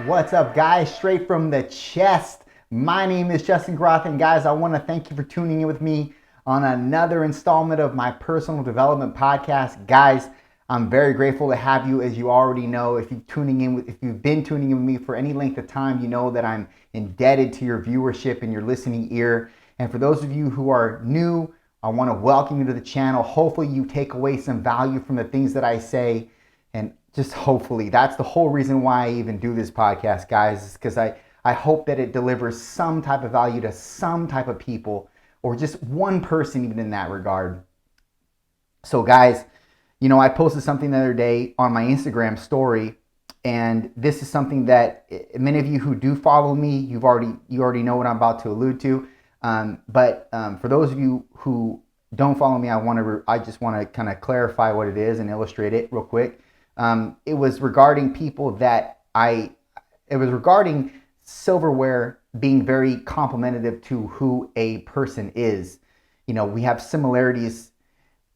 What's up, guys? Straight from the chest. My name is Justin Groth, and guys, I want to thank you for tuning in with me on another installment of my personal development podcast. Guys, I'm very grateful to have you. As you already know, if you've been tuning in with me for any length of time, you know that I'm indebted to your viewership and your listening ear. And for those of you who are new, I want to welcome you to the channel. Hopefully, you take away some value from the things that I say. And just hopefully, that's the whole reason why I even do this podcast, guys, is because I hope that it delivers some type of value to some type of people, or just one person even in that regard. So guys, I posted something the other day on my Instagram story, and this is something that many of you who do follow me, you already know what I'm about to allude to. But for those of you who don't follow me, I just want to kind of clarify what it is and illustrate it real quick. It was regarding silverware being very complementative to who a person is. We have similarities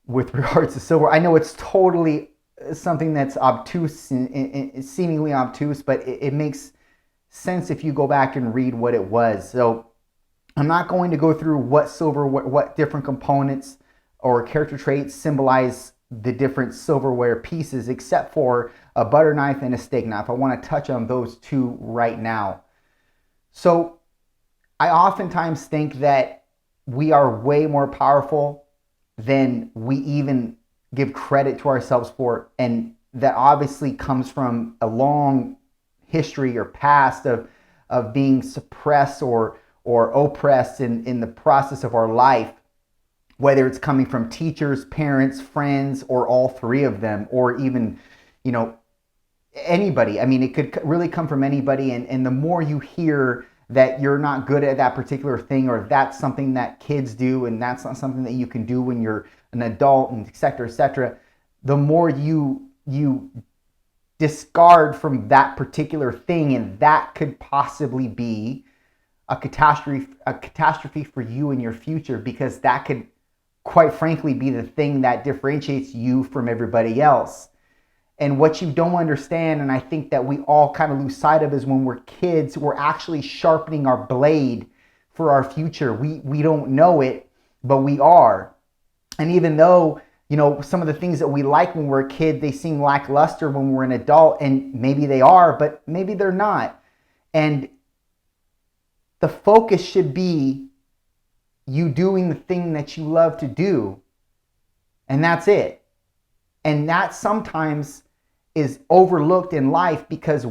with regards to silver. I know it's totally something that's obtuse and seemingly obtuse, but it makes sense if you go back and read what it was. So I'm not going to go through what different components or character traits symbolize the different silverware pieces, except for a butter knife and a steak knife. I want to touch on those two right now. So I oftentimes think that we are way more powerful than we even give credit to ourselves for, and that obviously comes from a long history or past of being suppressed or oppressed in the process of our life, whether it's coming from teachers, parents, friends, or all three of them, or even, anybody. I mean, it could really come from anybody. And the more you hear that you're not good at that particular thing, or that's something that kids do, and that's not something that you can do when you're an adult, and et cetera, the more you discard from that particular thing, and that could possibly be a catastrophe for you in your future, because that could quite frankly be the thing that differentiates you from everybody else. And what you don't understand, and I think that we all kind of lose sight of, is when we're kids, we're actually sharpening our blade for our future. We don't know it, but we are. And even though, some of the things that we like when we're a kid, they seem lackluster when we're an adult, and maybe they are, but maybe they're not. And the focus should be you doing the thing that you love to do, and that's it. And that sometimes is overlooked in life because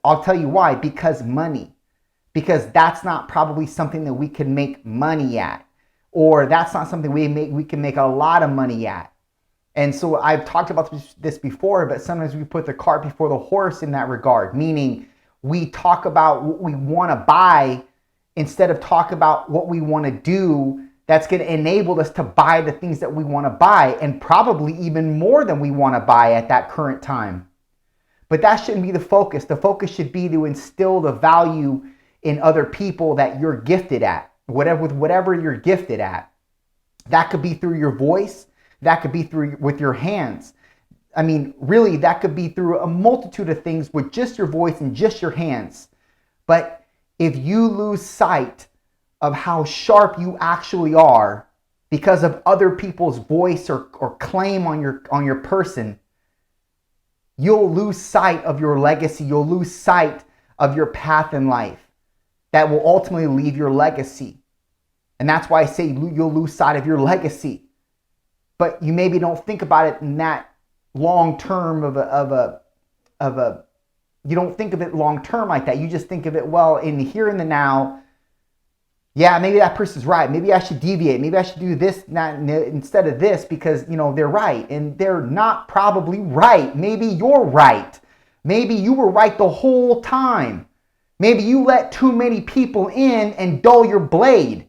I'll tell you why. Because money. Because that's not probably something that we can make money at, or that's not something we can make a lot of money at. And so I've talked about this before, but sometimes we put the cart before the horse in that regard, meaning we talk about what we want to buy instead of talk about what we want to do that's going to enable us to buy the things that we want to buy, and probably even more than we want to buy at that current time. But that shouldn't be the focus. The focus should be to instill the value in other people that you're gifted at, whatever you're gifted at. That could be through your voice. That could be with your hands. I mean, really, that could be through a multitude of things with just your voice and just your hands. But if you lose sight of how sharp you actually are because of other people's voice or claim on your person, you'll lose sight of your legacy. You'll lose sight of your path in life that will ultimately leave your legacy. And that's why I say you'll lose sight of your legacy. But you maybe don't think about it in that long term you don't think of it long term like that. You just think of it, well, in the here and the now. Yeah, maybe that person's right. Maybe I should deviate. Maybe I should do this instead of this because, they're right. And they're not probably right. Maybe you're right. Maybe you were right the whole time. Maybe you let too many people in and dull your blade.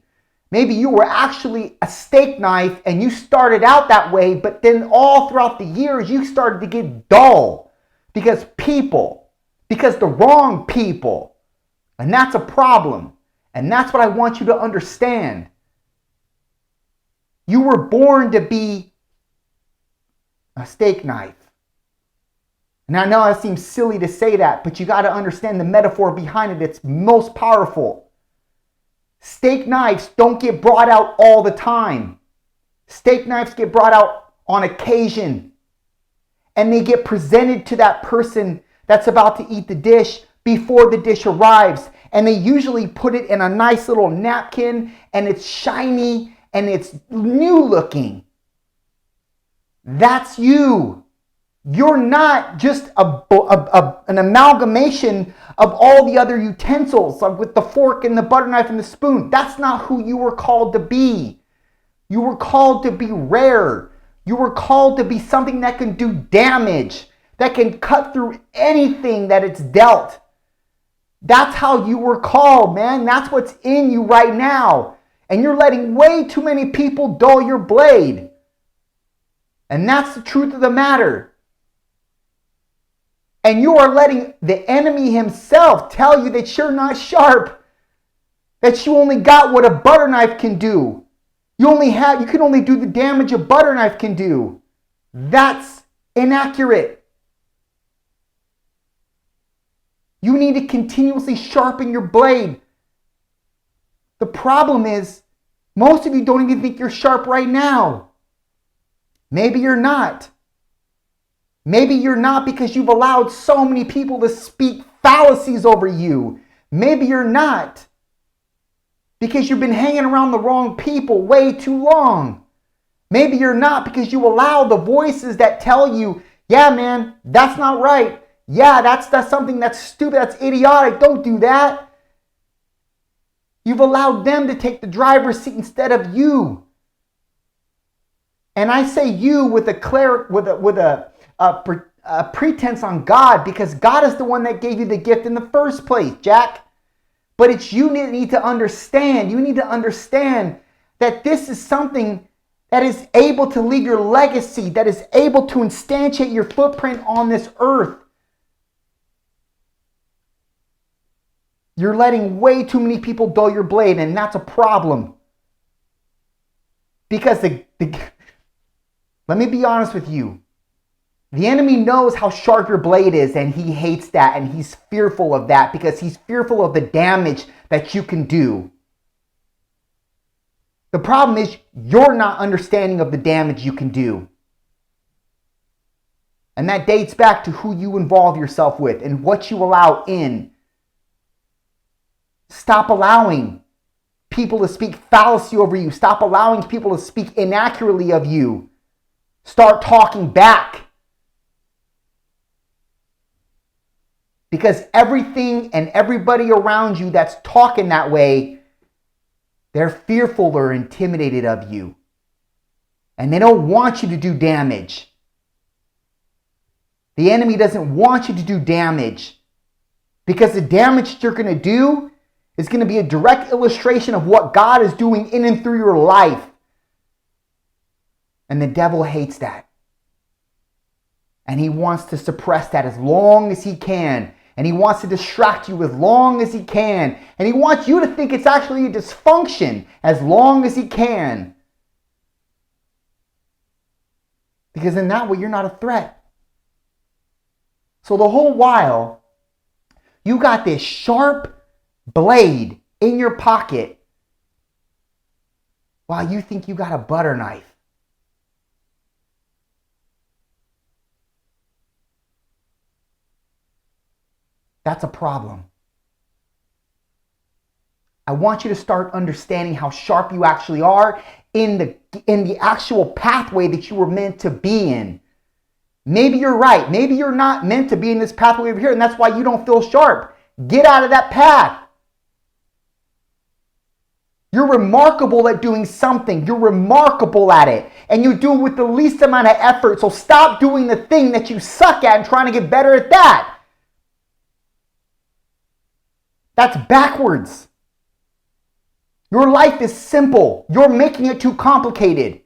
Maybe you were actually a steak knife and you started out that way, but then all throughout the years you started to get dull because the wrong people. And that's a problem. And that's what I want you to understand. You were born to be a steak knife. And I know it seems silly to say that, but you got to understand the metaphor behind it. It's most powerful. Steak knives don't get brought out all the time. Steak knives get brought out on occasion. And they get presented to that person that's about to eat the dish before the dish arrives. And they usually put it in a nice little napkin, and it's shiny and it's new looking. That's you. You're not just an amalgamation of all the other utensils, like with the fork and the butter knife and the spoon. That's not who you were called to be. You were called to be rare. You were called to be something that can do damage, that can cut through anything that it's dealt. That's how you were called, man. That's what's in you right now. And you're letting way too many people dull your blade. And that's the truth of the matter. And you are letting the enemy himself tell you that you're not sharp, that you only got what a butter knife can do. You can only do the damage a butter knife can do. That's inaccurate. You need to continuously sharpen your blade. The problem is, most of you don't even think you're sharp right now. Maybe you're not. Maybe you're not because you've allowed so many people to speak fallacies over you. Maybe you're not because you've been hanging around the wrong people way too long. Maybe you're not because you allow the voices that tell you, yeah, man, that's not right. Yeah, that's something that's stupid, that's idiotic. Don't do that. You've allowed them to take the driver's seat instead of you. And I say you with a pretense on God, because God is the one that gave you the gift in the first place, Jack. But it's you need to understand. You need to understand that this is something that is able to leave your legacy, that is able to instantiate your footprint on this earth. You're letting way too many people dull your blade, and that's a problem. Because let me be honest with you. The enemy knows how sharp your blade is, and he hates that, and he's fearful of that because he's fearful of the damage that you can do. The problem is you're not understanding of the damage you can do. And that dates back to who you involve yourself with and what you allow in. Stop allowing people to speak fallacy over you. Stop allowing people to speak inaccurately of you. Start talking back. Because everything and everybody around you that's talking that way, they're fearful or intimidated of you. And they don't want you to do damage. The enemy doesn't want you to do damage. Because the damage you're going to do is going to be a direct illustration of what God is doing in and through your life. And the devil hates that. And he wants to suppress that as long as he can. And he wants to distract you as long as he can. And he wants you to think it's actually a dysfunction as long as he can. Because in that way, you're not a threat. So the whole while, you got this sharp blade in your pocket while you think you got a butter knife. That's a problem. I want you to start understanding how sharp you actually are in the actual pathway that you were meant to be in. Maybe you're right. Maybe you're not meant to be in this pathway over here, and that's why you don't feel sharp. Get out of that path. You're remarkable at doing something. You're remarkable at it. And you do it with the least amount of effort. So stop doing the thing that you suck at and trying to get better at that. That's backwards. Your life is simple. You're making it too complicated.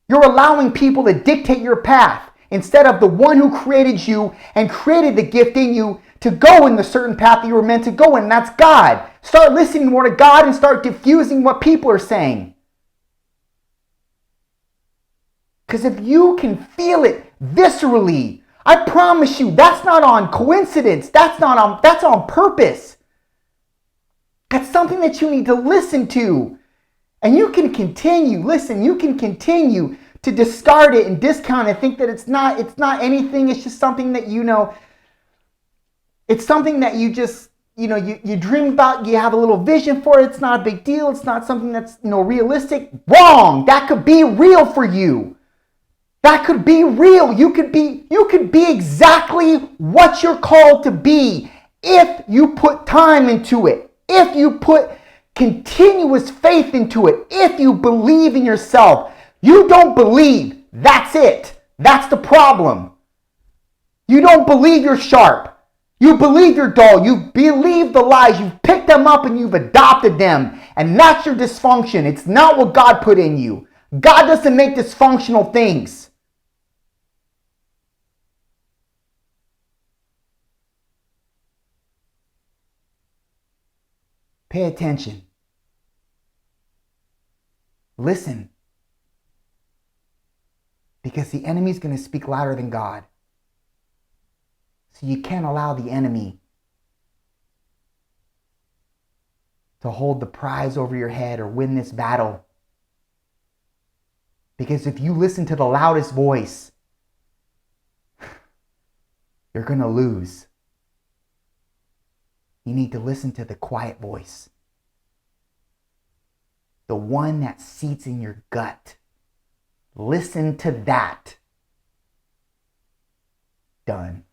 You're allowing people to dictate your path instead of the one who created you and created the gift in you to go in the certain path that you were meant to go in, and that's God. Start listening more to God and start diffusing what people are saying. Because if you can feel it viscerally, I promise you, that's not on coincidence. That's on purpose. That's something that you need to listen to. And you can continue to discard it and discount it, think that it's not anything. It's just something that it's something that you just, you dream about, you have a little vision for it. It's not a big deal. It's not something that's, realistic. Wrong. That could be real for you. That could be real. You could be exactly what you're called to be if you put time into it. If you put continuous faith into it. If you believe in yourself. You don't believe. That's it. That's the problem. You don't believe you're sharp. You believe you're dull. You believe the lies. You've picked them up and you've adopted them. And that's your dysfunction. It's not what God put in you. God doesn't make dysfunctional things. Pay attention. Listen. Because the enemy's going to speak louder than God. So you can't allow the enemy to hold the prize over your head or win this battle. Because if you listen to the loudest voice, you're going to lose. You need to listen to the quiet voice. The one that seats in your gut. Listen to that. Done.